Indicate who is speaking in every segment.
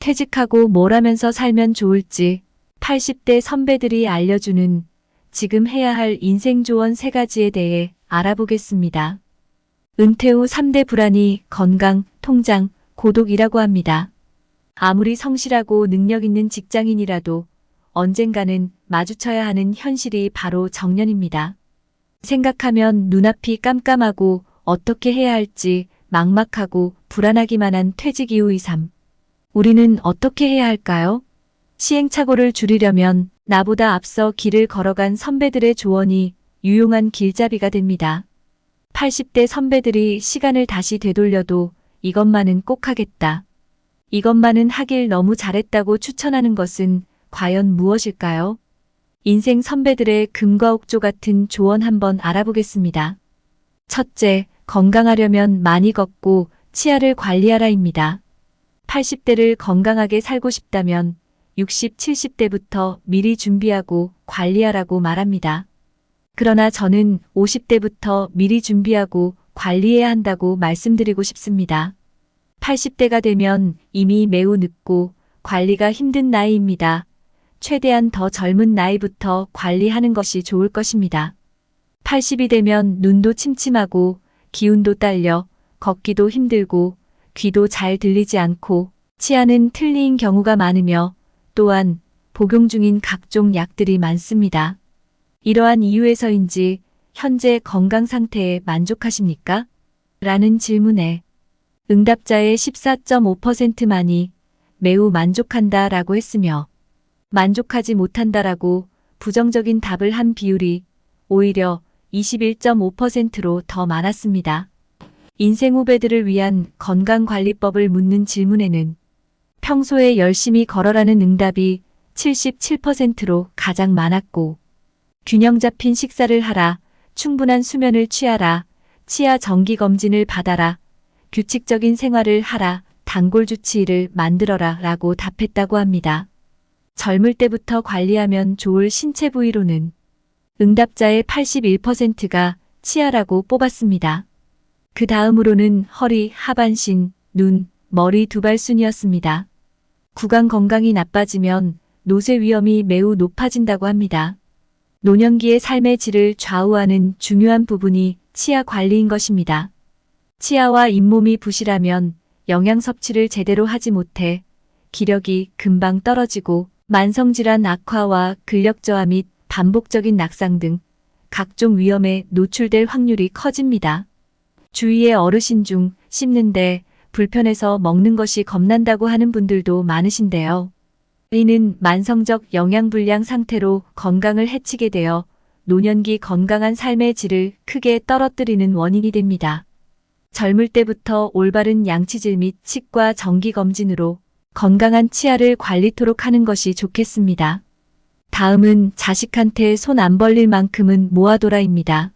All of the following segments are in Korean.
Speaker 1: 퇴직하고 뭘 하면서 살면 좋을지 80대 선배들이 알려주는 지금 해야 할 인생 조언 3가지에 대해 알아보겠습니다. 은퇴 후 3대 불안이 건강, 통장, 고독이라고 합니다. 아무리 성실하고 능력 있는 직장인이라도 언젠가는 마주쳐야 하는 현실이 바로 정년입니다. 생각하면 눈앞이 깜깜하고 어떻게 해야 할지 막막하고 불안하기만 한 퇴직 이후의 삶. 우리는 어떻게 해야 할까요? 시행착오를 줄이려면 나보다 앞서 길을 걸어간 선배들의 조언이 유용한 길잡이가 됩니다. 80대 선배들이 시간을 다시 되돌려도 이것만은 꼭 하겠다. 이것만은 하길 너무 잘했다고 추천하는 것은 과연 무엇일까요? 인생 선배들의 금과 옥조 같은 조언 한번 알아보겠습니다. 첫째, 건강하려면 많이 걷고 치아를 관리하라입니다. 80대를 건강하게 살고 싶다면 60, 70대부터 미리 준비하고 관리하라고 말합니다. 그러나 저는 50대부터 미리 준비하고 관리해야 한다고 말씀드리고 싶습니다. 80대가 되면 이미 매우 늦고 관리가 힘든 나이입니다. 최대한 더 젊은 나이부터 관리하는 것이 좋을 것입니다. 80이 되면 눈도 침침하고 기운도 딸려 걷기도 힘들고 귀도 잘 들리지 않고 치아는 틀린 경우가 많으며 또한 복용 중인 각종 약들이 많습니다. 이러한 이유에서인지 현재 건강 상태에 만족하십니까? 라는 질문에 응답자의 14.5%만이 매우 만족한다 라고 했으며 만족하지 못한다라고 부정적인 답을 한 비율이 오히려 21.5%로 더 많았습니다. 인생 후배들을 위한 건강관리법을 묻는 질문에는 평소에 열심히 걸어라는 응답이 77%로 가장 많았고 균형 잡힌 식사를 하라, 충분한 수면을 취하라, 치아 정기검진을 받아라, 규칙적인 생활을 하라, 단골 주치의를 만들어라 라고 답했다고 합니다. 젊을 때부터 관리하면 좋을 신체 부위로는 응답자의 81%가 치아라고 뽑았습니다. 그 다음으로는 허리, 하반신, 눈, 머리 두발 순이었습니다. 구강 건강이 나빠지면 노쇠 위험이 매우 높아진다고 합니다. 노년기의 삶의 질을 좌우하는 중요한 부분이 치아 관리인 것입니다. 치아와 잇몸이 부실하면 영양 섭취를 제대로 하지 못해 기력이 금방 떨어지고 만성질환 악화와 근력 저하 및 반복적인 낙상 등 각종 위험에 노출될 확률이 커집니다. 주위의 어르신 중 씹는데 불편해서 먹는 것이 겁난다고 하는 분들도 많으신데요. 이는 만성적 영양불량 상태로 건강을 해치게 되어 노년기 건강한 삶의 질을 크게 떨어뜨리는 원인이 됩니다. 젊을 때부터 올바른 양치질 및 치과 정기검진으로 건강한 치아를 관리토록 하는 것이 좋겠습니다. 다음은 자식한테 손 안 벌릴 만큼은 모아둬라입니다.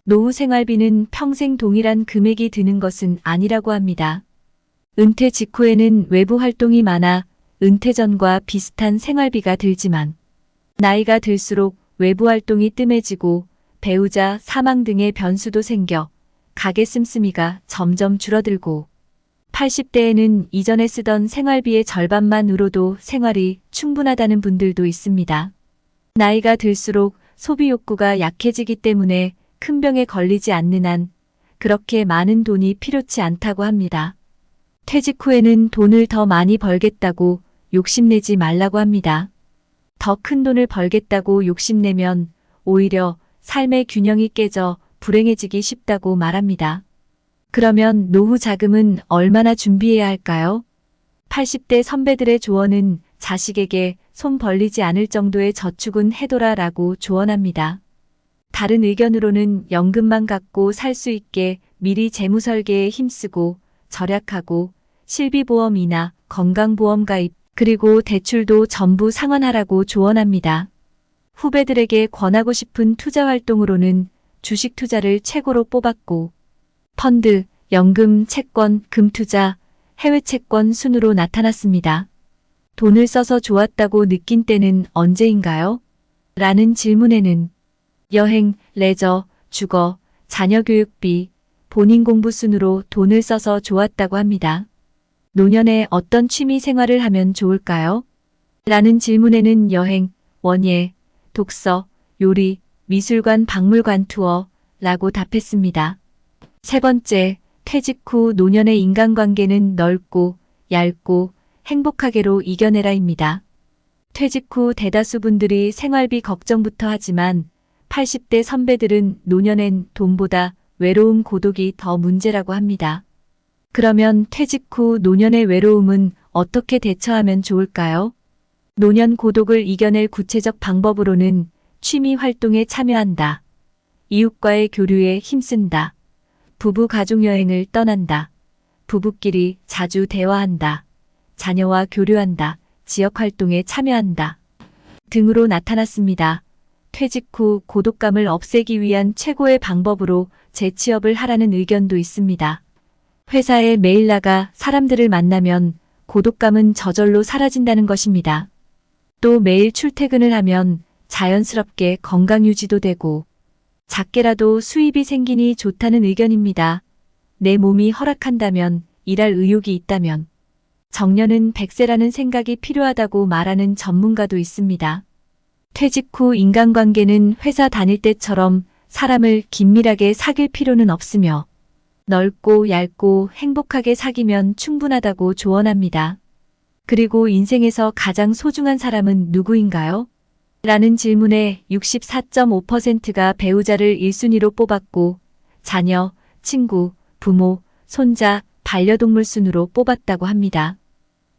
Speaker 1: 노후 생활비는 평생 동일한 금액이 드는 것은 아니라고 합니다. 은퇴 직후에는 외부 활동이 많아 은퇴 전과 비슷한 생활비가 들지만 나이가 들수록 외부 활동이 뜸해지고 배우자 사망 등의 변수도 생겨 가계 씀씀이가 점점 줄어들고 80대에는 이전에 쓰던 생활비의 절반만으로도 생활이 충분하다는 분들도 있습니다. 나이가 들수록 소비 욕구가 약해지기 때문에 큰 병에 걸리지 않는 한 그렇게 많은 돈이 필요치 않다고 합니다. 퇴직 후에는 돈을 더 많이 벌겠다고 욕심내지 말라고 합니다. 더 큰 돈을 벌겠다고 욕심내면 오히려 삶의 균형이 깨져 불행해지기 쉽다고 말합니다. 그러면 노후 자금은 얼마나 준비해야 할까요? 80대 선배들의 조언은 자식에게 손 벌리지 않을 정도의 저축은 해둬라라고 조언합니다. 다른 의견으로는 연금만 갖고 살 수 있게 미리 재무 설계에 힘쓰고 절약하고 실비보험이나 건강보험 가입 그리고 대출도 전부 상환하라고 조언합니다. 후배들에게 권하고 싶은 투자 활동으로는 주식 투자를 최고로 뽑았고 펀드, 연금, 채권, 금투자, 해외 채권 순으로 나타났습니다. 돈을 써서 좋았다고 느낀 때는 언제인가요? 라는 질문에는 여행, 레저, 주거, 자녀 교육비, 본인 공부 순으로 돈을 써서 좋았다고 합니다. 노년에 어떤 취미 생활을 하면 좋을까요? 라는 질문에는 여행, 원예, 독서, 요리, 미술관, 박물관 투어 라고 답했습니다. 세 번째, 퇴직 후 노년의 인간관계는 넓고 얇고 행복하게로 이겨내라입니다. 퇴직 후 대다수 분들이 생활비 걱정부터 하지만 80대 선배들은 노년엔 돈보다 외로움, 고독이 더 문제라고 합니다. 그러면 퇴직 후 노년의 외로움은 어떻게 대처하면 좋을까요? 노년 고독을 이겨낼 구체적 방법으로는 취미 활동에 참여한다. 이웃과의 교류에 힘쓴다. 부부 가족여행을 떠난다. 부부끼리 자주 대화한다. 자녀와 교류한다. 지역활동에 참여한다. 등으로 나타났습니다. 퇴직 후 고독감을 없애기 위한 최고의 방법으로 재취업을 하라는 의견도 있습니다. 회사에 매일 나가 사람들을 만나면 고독감은 저절로 사라진다는 것입니다. 또 매일 출퇴근을 하면 자연스럽게 건강 유지도 되고 작게라도 수입이 생기니 좋다는 의견입니다. 내 몸이 허락한다면, 일할 의욕이 있다면. 정년은 100세라는 생각이 필요하다고 말하는 전문가도 있습니다. 퇴직 후 인간관계는 회사 다닐 때처럼 사람을 긴밀하게 사귈 필요는 없으며 넓고 얇고 행복하게 사귀면 충분하다고 조언합니다. 그리고 인생에서 가장 소중한 사람은 누구인가요? 라는 질문에 64.5%가 배우자를 1순위로 뽑았고 자녀, 친구, 부모, 손자, 반려동물 순으로 뽑았다고 합니다.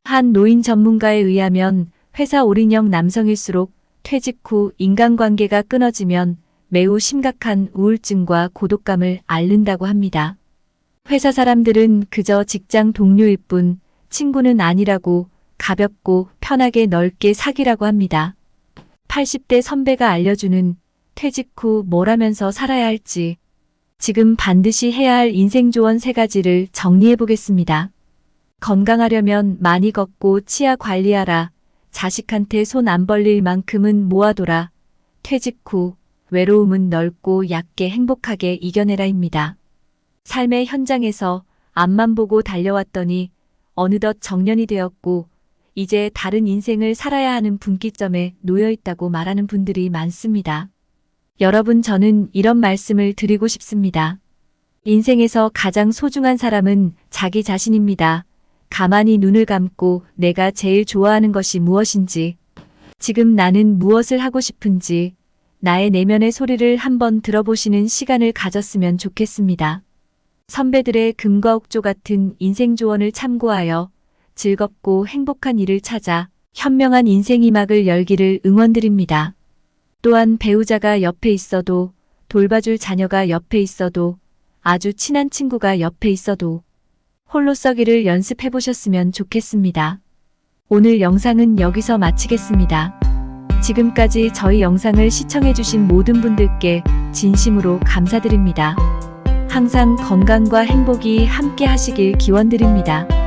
Speaker 1: 한 노인 전문가에 의하면 회사 올인형 남성일수록 퇴직 후 인간관계가 끊어지면 매우 심각한 우울증과 고독감을 앓는다고 합니다. 회사 사람들은 그저 직장 동료일 뿐 친구는 아니라고 가볍고 편하게 넓게 사귀라고 합니다. 80대 선배가 알려주는 퇴직 후 뭘 하면서 살아야 할지 지금 반드시 해야 할 인생 조언 3가지를 정리해 보겠습니다. 건강하려면 많이 걷고 치아 관리하라. 자식한테 손 안 벌릴 만큼은 모아둬라. 퇴직 후 외로움은 넓고 얕게 행복하게 이겨내라입니다. 삶의 현장에서 앞만 보고 달려왔더니 어느덧 정년이 되었고 이제 다른 인생을 살아야 하는 분기점에 놓여 있다고 말하는 분들이 많습니다. 여러분, 저는 이런 말씀을 드리고 싶습니다. 인생에서 가장 소중한 사람은 자기 자신입니다. 가만히 눈을 감고 내가 제일 좋아하는 것이 무엇인지, 지금 나는 무엇을 하고 싶은지, 나의 내면의 소리를 한번 들어보시는 시간을 가졌으면 좋겠습니다. 선배들의 금과 옥조 같은 인생 조언을 참고하여 즐겁고 행복한 일을 찾아 현명한 인생의 막을 열기를 응원드립니다. 또한 배우자가 옆에 있어도, 돌봐줄 자녀가 옆에 있어도, 아주 친한 친구가 옆에 있어도 홀로 서기를 연습해 보셨으면 좋겠습니다. 오늘 영상은 여기서 마치겠습니다. 지금까지 저희 영상을 시청해 주신 모든 분들께 진심으로 감사드립니다. 항상 건강과 행복이 함께 하시길 기원드립니다.